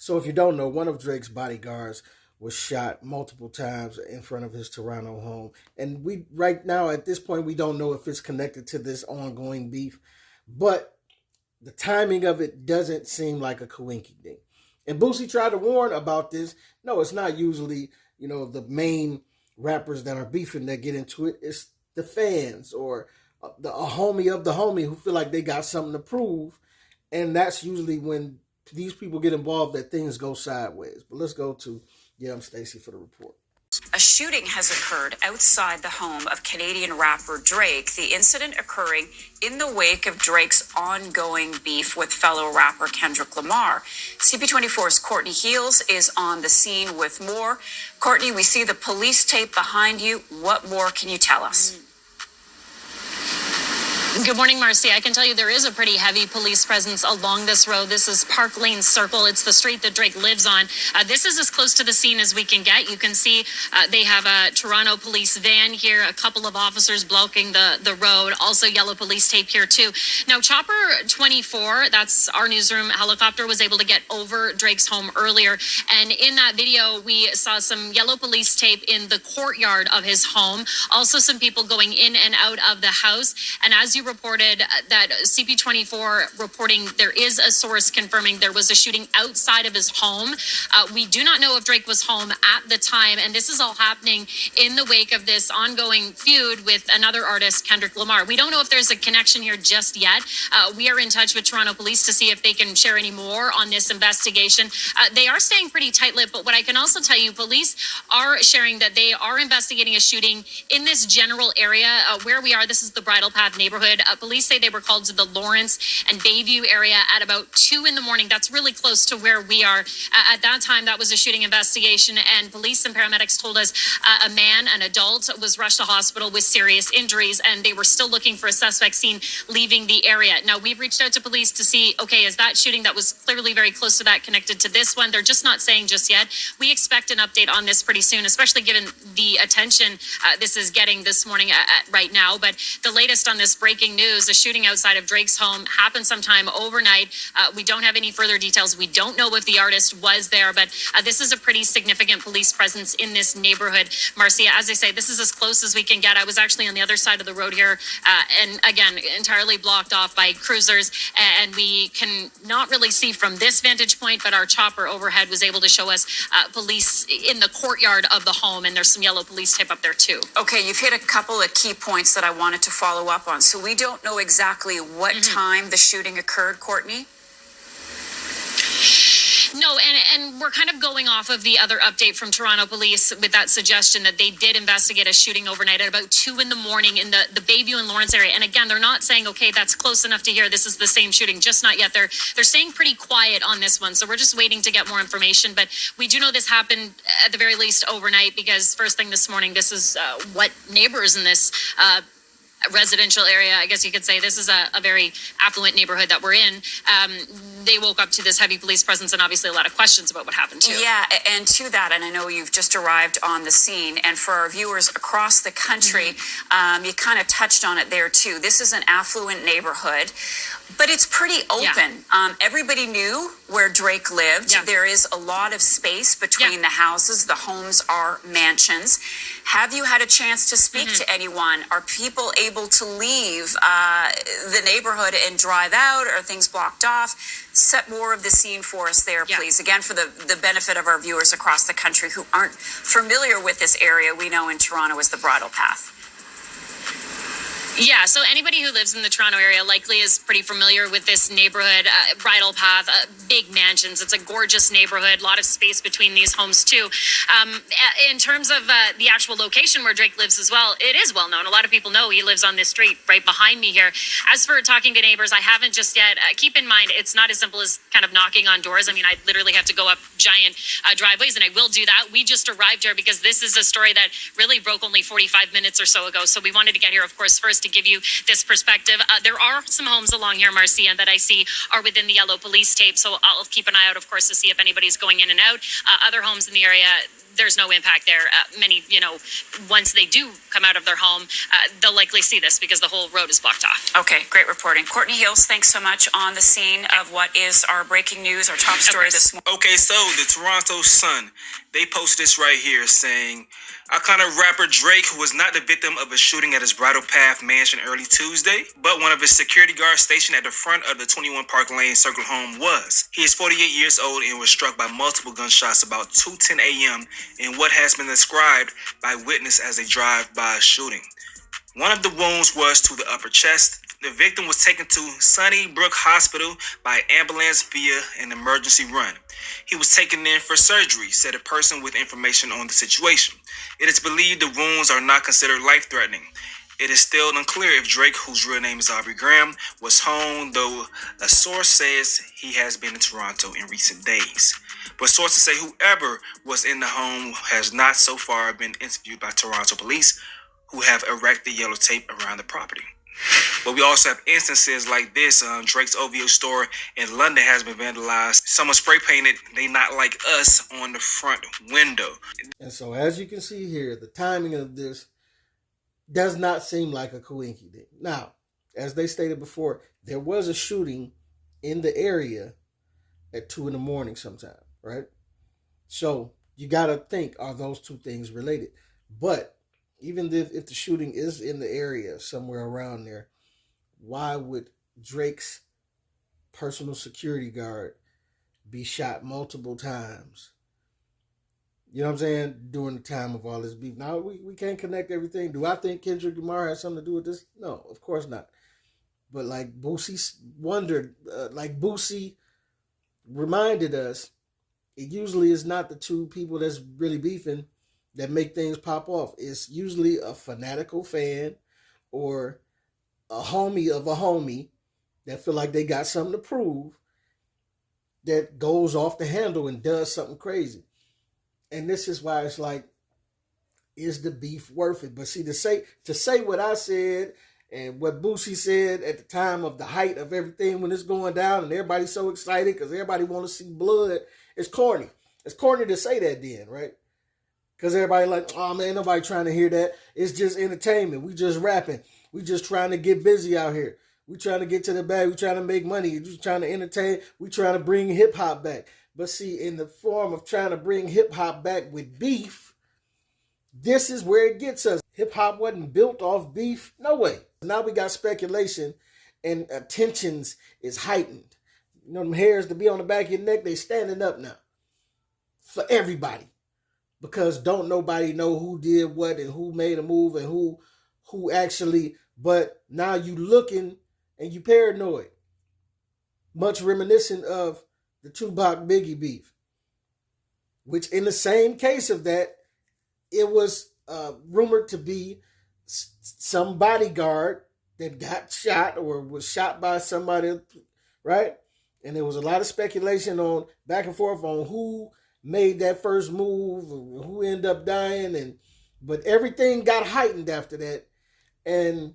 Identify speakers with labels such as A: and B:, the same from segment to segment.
A: So if you don't know, one of Drake's bodyguards was shot multiple times in front of his Toronto home. And we right now at this point we don't know if it's connected to this ongoing beef, but the timing of it doesn't seem like a coinky ding. And Boosie tried to warn about this. No, it's not usually, the main rappers that are beefing that get into it. It's the fans or a homie of the homie who feel like they got something to prove. And that's usually when these people get involved that things go sideways. But let's go to Yeahimstacie for the report.
B: A shooting has occurred outside the home of Canadian rapper Drake, the incident occurring in the wake of Drake's ongoing beef with fellow rapper Kendrick Lamar. CP24's Courtney Heels is on the scene with more. Courtney, we see the police tape behind you. What more can you tell us?
C: Good morning, Marcy. I can tell you there is a pretty heavy police presence along this road. This is Park Lane Circle. It's the street that Drake lives on. This is as close to the scene as we can get. You can see they have a Toronto police van here, a couple of officers blocking the road, also yellow police tape here too. Now, Chopper 24, that's our newsroom helicopter, was able to get over Drake's home earlier. And in that video, we saw some yellow police tape in the courtyard of his home. Also some people going in and out of the house. And as you reported that CP24 reporting there is a source confirming there was a shooting outside of his home. We do not know if Drake was home at the time, and this is all happening in the wake of this ongoing feud with another artist, Kendrick Lamar. We don't know if there's a connection here just yet. We are in touch with Toronto Police to see if they can share any more on this investigation. They are staying pretty tight-lipped, but what I can also tell you, police are sharing that they are investigating a shooting in this general area where we are. This is the Bridle Path neighborhood. Police say they were called to the Lawrence and Bayview area at about 2 a.m. That's really close to where we are. At that time, that was a shooting investigation, and police and paramedics told us a man, an adult, was rushed to hospital with serious injuries, and they were still looking for a suspect seen leaving the area. Now, we've reached out to police to see, okay, is that shooting that was clearly very close to that connected to this one? They're just not saying just yet. We expect an update on this pretty soon, especially given the attention this is getting this morning right now. But the latest on this breaking news, a shooting outside of Drake's home happened sometime overnight. We don't have any further details. We don't know if the artist was there, but this is a pretty significant police presence in this neighborhood. Marcia, as I say, this is as close as we can get. I was actually on the other side of the road here, and again, entirely blocked off by cruisers, and we can not really see from this vantage point, but our chopper overhead was able to show us police in the courtyard of the home, and there's some yellow police tape up there too.
B: Okay, you've hit a couple of key points that I wanted to follow up on. So we don't know exactly what time the shooting occurred, Courtney?
C: No, and we're kind of going off of the other update from Toronto Police with that suggestion that they did investigate a shooting overnight at about 2 a.m. in the Bayview and Lawrence area. And again, they're not saying, okay, that's close enough to hear this is the same shooting, just not yet. They're staying pretty quiet on this one. So we're just waiting to get more information. But we do know this happened at the very least overnight, because first thing this morning, this is what neighbors in this residential area, I guess you could say, this is a very affluent neighborhood that we're in. They woke up to this heavy police presence and obviously a lot of questions about what happened too.
B: Yeah, and to that, and I know you've just arrived on the scene, and for our viewers across the country, you kind of touched on it there too. This is an affluent neighborhood, but it's pretty open. Yeah. Everybody knew where Drake lived. Yeah. There is a lot of space between the houses. The homes are mansions. Have you had a chance to speak to anyone? Are people able to leave the neighborhood and drive out? Are things blocked off? Set more of the scene for us there, please. Again, for the benefit of our viewers across the country who aren't familiar with this area, we know in Toronto is the Bridle Path.
C: Yeah, so anybody who lives in the Toronto area likely is pretty familiar with this neighborhood, Bridle Path, big mansions. It's a gorgeous neighborhood, a lot of space between these homes too. In terms of the actual location where Drake lives as well, it is well known. A lot of people know he lives on this street right behind me here. As for talking to neighbors, I haven't just yet. Keep in mind, it's not as simple as kind of knocking on doors. I mean, I literally have to go up giant driveways, and I will do that. We just arrived here because this is a story that really broke only 45 minutes or so ago. So we wanted to get here, of course, first to give you this perspective. There are some homes along here, Marcia, that I see are within the yellow police tape. So I'll keep an eye out, of course, to see if anybody's going in and out. Other homes in the area, there's no impact there. Many, once they do come out of their home, they'll likely see this because the whole road is blocked off.
B: Okay, great reporting. Courtney Hills, thanks so much on the scene of what is our breaking news, our top story this morning.
D: Okay, so the Toronto Sun, they posted this right here saying, iconic rapper Drake was not the victim of a shooting at his Bridle Path mansion early Tuesday, but one of his security guards stationed at the front of the 21 Park Lane Circle home was. He is 48 years old and was struck by multiple gunshots about 2:10 a.m. in what has been described by witness as a drive-by shooting. One of the wounds was to the upper chest. The victim was taken to Sunnybrook Hospital by ambulance via an emergency run. He was taken in for surgery, said a person with information on the situation. It is believed the wounds are not considered life-threatening. It is still unclear if Drake, whose real name is Aubrey Graham, was home, though a source says he has been in Toronto in recent days. But sources say whoever was in the home has not so far been interviewed by Toronto police, who have erected yellow tape around the property. But we also have instances like this. Drake's OVO store in London has been vandalized. Someone spray painted "They Not Like Us" on the front window.
A: And so, as you can see here, the timing of this does not seem like a coinky-dink. Now, as they stated before, there was a shooting in the area at 2 a.m. sometime, right? So you got to think, are those two things related? But even if the shooting is in the area, somewhere around there, why would Drake's personal security guard be shot multiple times? You know what I'm saying? During the time of all this beef. Now, we can't connect everything. Do I think Kendrick Lamar has something to do with this? No, of course not. But like Boosie Boosie reminded us, it usually is not the two people that's really beefing that make things pop off. It's usually a fanatical fan or a homie of a homie that feel like they got something to prove that goes off the handle and does something crazy. And this is why it's like, is the beef worth it? But see, to say what I said and what Boosie said at the time of the height of everything when it's going down and everybody's so excited because everybody want to see blood, it's corny. It's corny to say that then, right? Because everybody like, oh man, nobody trying to hear that. It's just entertainment. We just rapping. We just trying to get busy out here. We trying to get to the bag. We trying to make money. We just trying to entertain. We trying to bring hip hop back. But see, in the form of trying to bring hip hop back with beef, this is where it gets us. Hip hop wasn't built off beef. No way. Now we got speculation and attentions is heightened. You know, them hairs to be on the back of your neck, they standing up now. For everybody. Because don't nobody know who did what and who made a move and who actually, but now you looking and you paranoid. Much reminiscent of the Tupac Biggie beef. Which in the same case of that, it was rumored to be some bodyguard that got shot or was shot by somebody, right? And there was a lot of speculation on back and forth on who made that first move, who ended up dying, but everything got heightened after that, and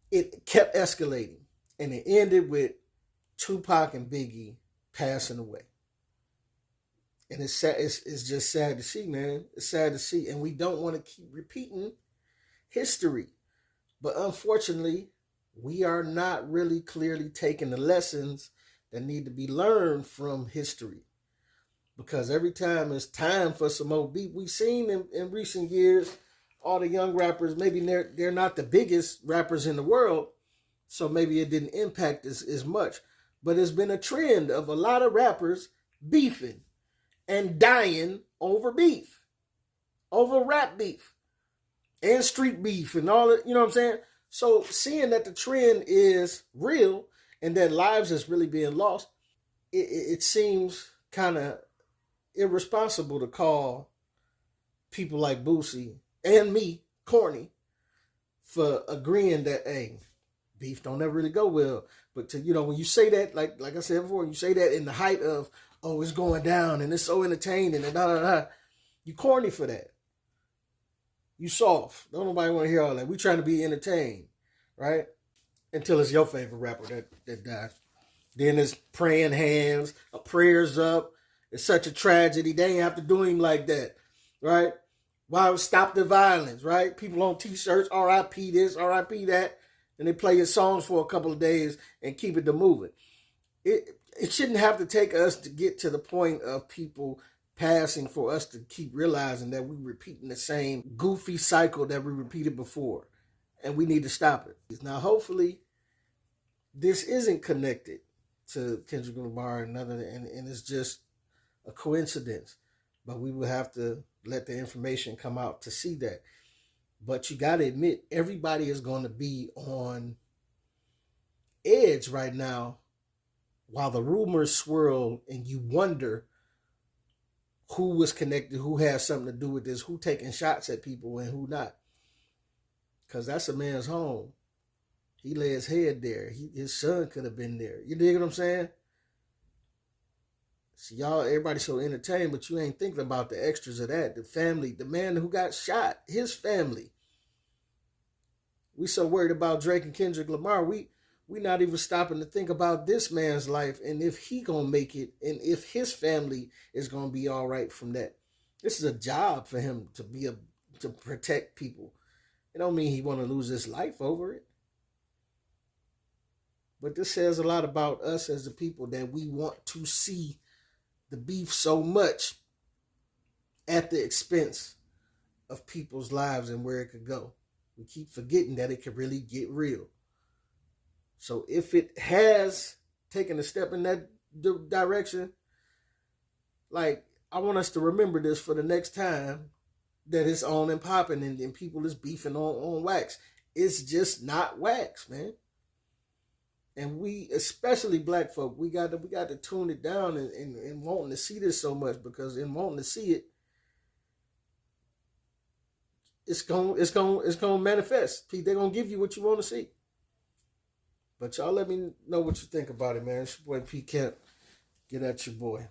A: it kept escalating, and it ended with Tupac and Biggie passing away. And it's sad. It's just sad to see, man. It's sad to see, and we don't want to keep repeating history, but unfortunately, we are not really clearly taking the lessons that need to be learned from history. Because every time it's time for some more beef, we've seen in recent years, all the young rappers, maybe they're not the biggest rappers in the world, so maybe it didn't impact as much. But it's been a trend of a lot of rappers beefing and dying over beef, over rap beef and street beef and all that, you know what I'm saying? So seeing that the trend is real and that lives is really being lost, it seems kind of irresponsible to call people like Boosie and me corny for agreeing that, hey, beef don't ever really go well. But to, when you say that, like I said before, you say that in the height of, oh, it's going down and it's so entertaining and you corny for that. You soft. Don't nobody want to hear all that. We trying to be entertained, right? Until it's your favorite rapper that died. Then it's praying hands, a prayers up. It's such a tragedy. They ain't have to do him like that. right? Why stop the violence, right? People on t-shirts, RIP this, RIP that, and they play your songs for a couple of days and keep it to moving. It shouldn't have to take us to get to the point of people passing for us to keep realizing that we're repeating the same goofy cycle that we repeated before, and we need to stop it. Now, hopefully, this isn't connected to Kendrick Lamar and it's just a coincidence. But we will have to let the information come out to see that. But you got to admit, everybody is going to be on edge right now while the rumors swirl and you wonder who was connected, who has something to do with this, who taking shots at people and who not. Because that's a man's home. He lay his head there. His son could have been there. You dig what I'm saying? See, y'all, everybody's so entertained, but you ain't thinking about the extras of that. The family, the man who got shot, his family. We so worried about Drake and Kendrick Lamar, we not even stopping to think about this man's life and if he gonna make it and if his family is gonna be all right from that. This is a job for him to protect people. It don't mean he want to lose his life over it. But this says a lot about us as the people that we want to see the beef so much at the expense of people's lives and where it could go. We keep forgetting that it could really get real. So if it has taken a step in that direction, like, I want us to remember this for the next time that it's on and popping and people is beefing on wax. It's just not wax, man. And we, especially black folk, we got to tune it down and wanting to see this so much, because in wanting to see it, it's gonna manifest. They're gonna give you what you want to see. But y'all let me know what you think about it, man. It's your boy P. Kemp. Get at your boy.